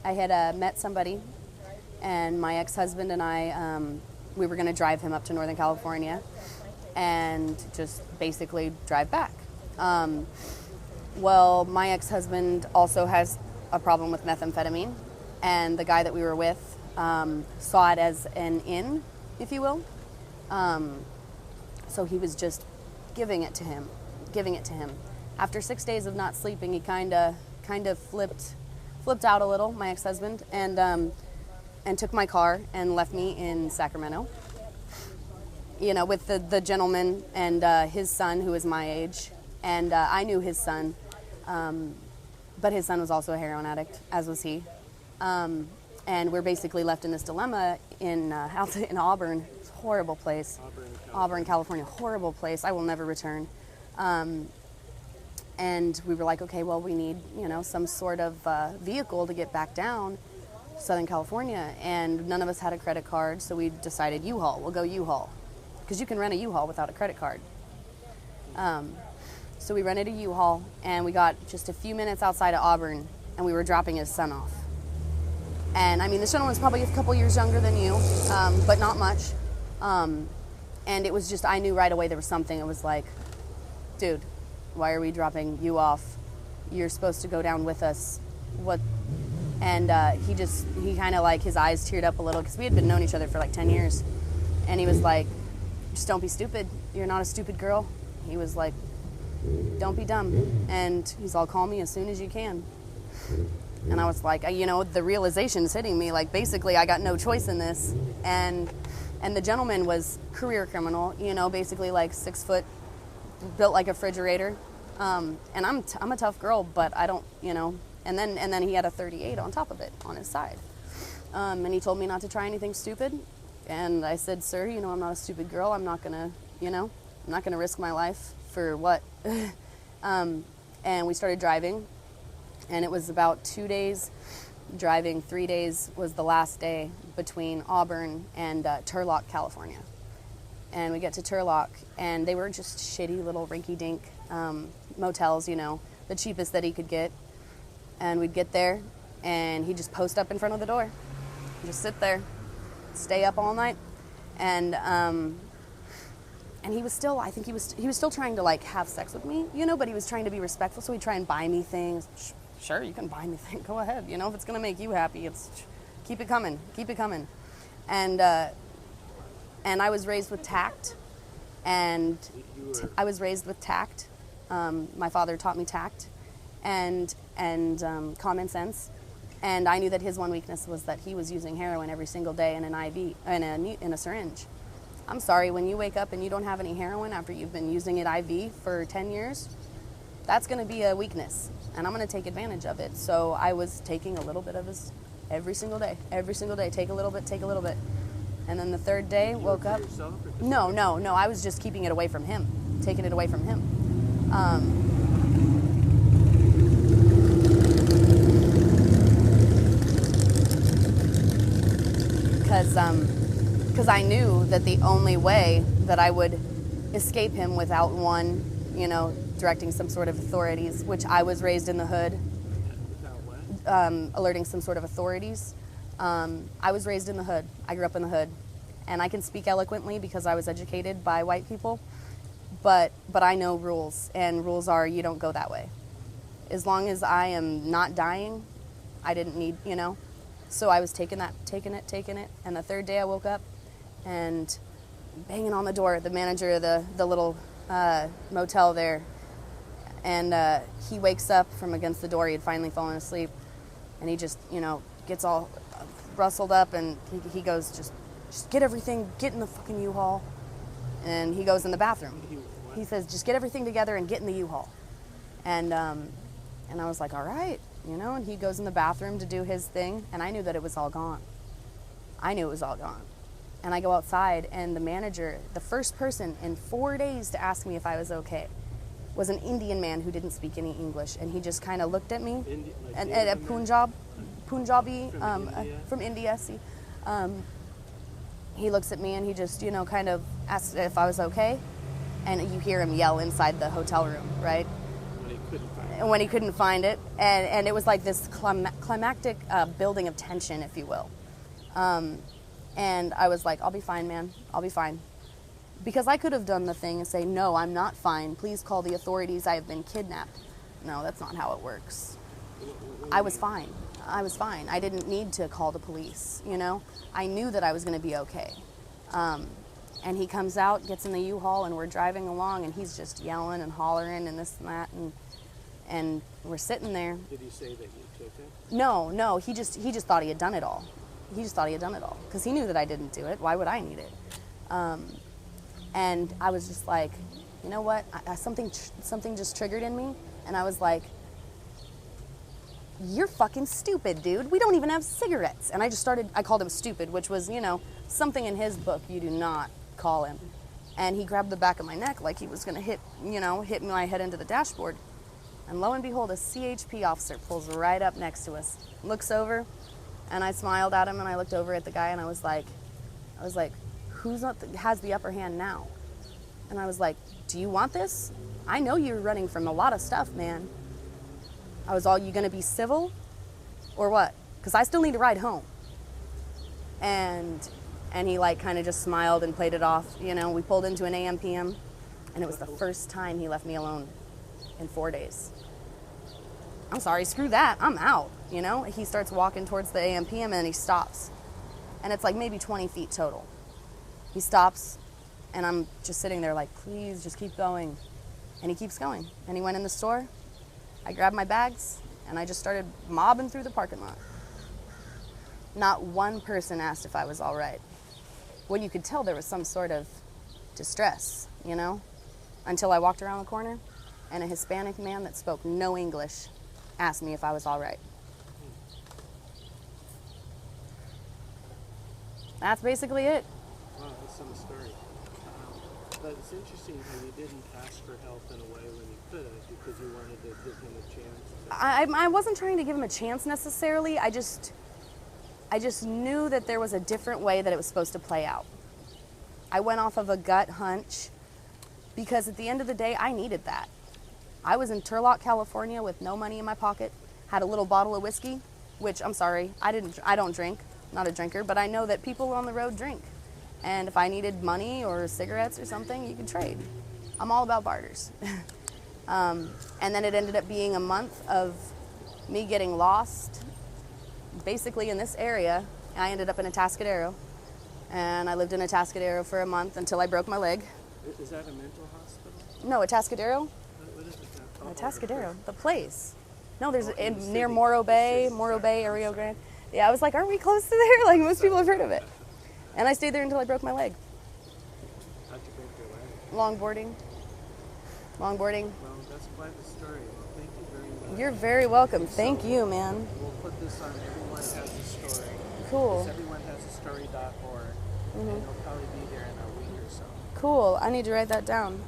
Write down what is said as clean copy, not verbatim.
I had met somebody, and my ex-husband and I, we were going to drive him up to Northern California and just basically drive back. Well, my ex-husband also has a problem with methamphetamine, and the guy that we were with saw it as an in, if you will. So he was just giving it to him. After 6 days of not sleeping, he kind of flipped out a little, my ex-husband, and took my car and left me in Sacramento. You know, with the gentleman and his son, who was my age, and I knew his son, but his son was also a heroin addict, as was he. And we're basically left in this dilemma in Auburn. It's a horrible place. Auburn, California, horrible place. I will never return. And we were like, okay, well, we need, some sort of vehicle to get back down Southern California. And none of us had a credit card, so we decided U-Haul. We'll go U-Haul. Because you can rent a U-Haul without a credit card. So we rented a U-Haul, and we got just a few minutes outside of Auburn, and we were dropping his son off. And I mean, this gentleman was probably a couple years younger than you, but not much. And it was just, I knew right away there was something. It was like, dude, why are we dropping you off? You're supposed to go down with us. What? And he kind of like, his eyes teared up a little, because we had been knowing each other for like 10 years. And he was like, just don't be stupid. You're not a stupid girl. He was like, don't be dumb. And he's all, call me as soon as you can. And I was like, the realization's hitting me. Like, basically, I got no choice in this. And the gentleman was career criminal, basically like 6 foot, built like a refrigerator. And I'm a tough girl, but I don't, And then he had a 38 on top of it, on his side. And he told me not to try anything stupid. And I said, sir, I'm not a stupid girl. I'm not gonna, I'm not gonna risk my life for what? And we started driving. And it was about 2 days driving. 3 days was the last day between Auburn and Turlock, California. And we get to Turlock, and they were just shitty little rinky-dink motels, the cheapest that he could get. And we'd get there, and he'd just post up in front of the door, just sit there, stay up all night. And he was still, I think he was still trying to like have sex with me, but he was trying to be respectful. So he'd try and buy me things. Sure, you can buy me things. Go ahead. If it's going to make you happy, keep it coming. And I was raised with tact. And I was raised with tact. My father taught me tact and common sense. And I knew that his one weakness was that he was using heroin every single day in an IV, in a syringe. I'm sorry, when you wake up and you don't have any heroin after you've been using it IV for 10 years, that's going to be a weakness, and I'm going to take advantage of it. So I was taking a little bit of his every single day, take a little bit. And then the third day, woke up. No, I was just keeping it away from him, taking it away from him. Because I knew that the only way that I would escape him without directing some sort of authorities, which I was raised in the hood, alerting some sort of authorities. I was raised in the hood. I grew up in the hood. And I can speak eloquently because I was educated by white people, but I know rules, and rules are you don't go that way. As long as I am not dying, I didn't need, So I was taking it, and the third day I woke up and banging on the door, the manager of the little motel there, and he wakes up from against the door. He had finally fallen asleep, and he just, gets all rustled up, and he goes, just get everything, get in the fucking U-Haul. And he goes in the bathroom. He says, just get everything together and get in the U-Haul. And I was like, all right, and he goes in the bathroom to do his thing, and I knew that it was all gone. And I go outside, and the manager, the first person in 4 days to ask me if I was okay, was an Indian man who didn't speak any English. And he just kind of looked at me, and a Punjabi from India. See, he looks at me, and he just, kind of asked if I was okay. And you hear him yell inside the hotel room, right? when he couldn't find it. And it was like this climactic building of tension, if you will. And I was like, I'll be fine, man. I'll be fine. Because I could have done the thing and say, no, I'm not fine. Please call the authorities. I have been kidnapped. No, that's not how it works. I was fine. I was fine. I didn't need to call the police, you know? I knew that I was going to be okay. And he comes out, gets in the U-Haul, and we're driving along, and he's just yelling and hollering and this and that, and we're sitting there. Did he say that you took it? No, he just thought he had done it all. He just thought he had done it all, because he knew that I didn't do it. Why would I need it? And I was just like, you know what? Something just triggered in me, and I was like, you're fucking stupid, dude. We don't even have cigarettes. And I called him stupid, which was, you know, something in his book you do not call him. And he grabbed the back of my neck like he was going to hit my head into the dashboard. And lo and behold, a CHP officer pulls right up next to us, looks over, and I smiled at him, and I looked over at the guy, and I was like, has the upper hand now? And I was like, do you want this? I know you're running from a lot of stuff, man. I was all, you gonna be civil or what? Because I still need to ride home. And he like kind of just smiled and played it off. You know, we pulled into an AM/PM, and it was the first time he left me alone in 4 days. I'm sorry, screw that, I'm out, you know? He starts walking towards the AM/PM, and then he stops. And it's like maybe 20 feet total. He stops, and I'm just sitting there like, please, just keep going. And he keeps going. And he went in the store. I grabbed my bags, and I just started mobbing through the parking lot. Not one person asked if I was all right. When you could tell there was some sort of distress, you know? Until I walked around the corner, and a Hispanic man that spoke no English asked me if I was all right. That's basically it. Wow, that's some story. But it's interesting how you didn't ask for help in a way when you could have, because you wanted to give him a chance. I wasn't trying to give him a chance necessarily. I just knew that there was a different way that it was supposed to play out. I went off of a gut hunch because at the end of the day, I needed that. I was in Turlock, California with no money in my pocket, had a little bottle of whiskey, which I'm sorry, I don't drink, not a drinker, but I know that people on the road drink. And if I needed money or cigarettes or something, you could trade. I'm all about barters. And then it ended up being a month of me getting lost, basically in this area. I ended up in Atascadero, and I lived in Atascadero for a month until I broke my leg. Is that a mental hospital? No, Atascadero. What is it? Atascadero, the place. No, there's near Morro Bay, Rio Grande. Yeah, I was like, aren't we close to there? Like, most people have heard of it. And I stayed there until I broke my leg. How'd you break your leg? Longboarding. Well, that's quite the story. Well, thank you very much. You're very welcome. Thank you, man. We'll put this on Everyone Has a Story. Cool. It's everyonehasastory.org. And it'll probably be there in a week or so. Cool. I need to write that down.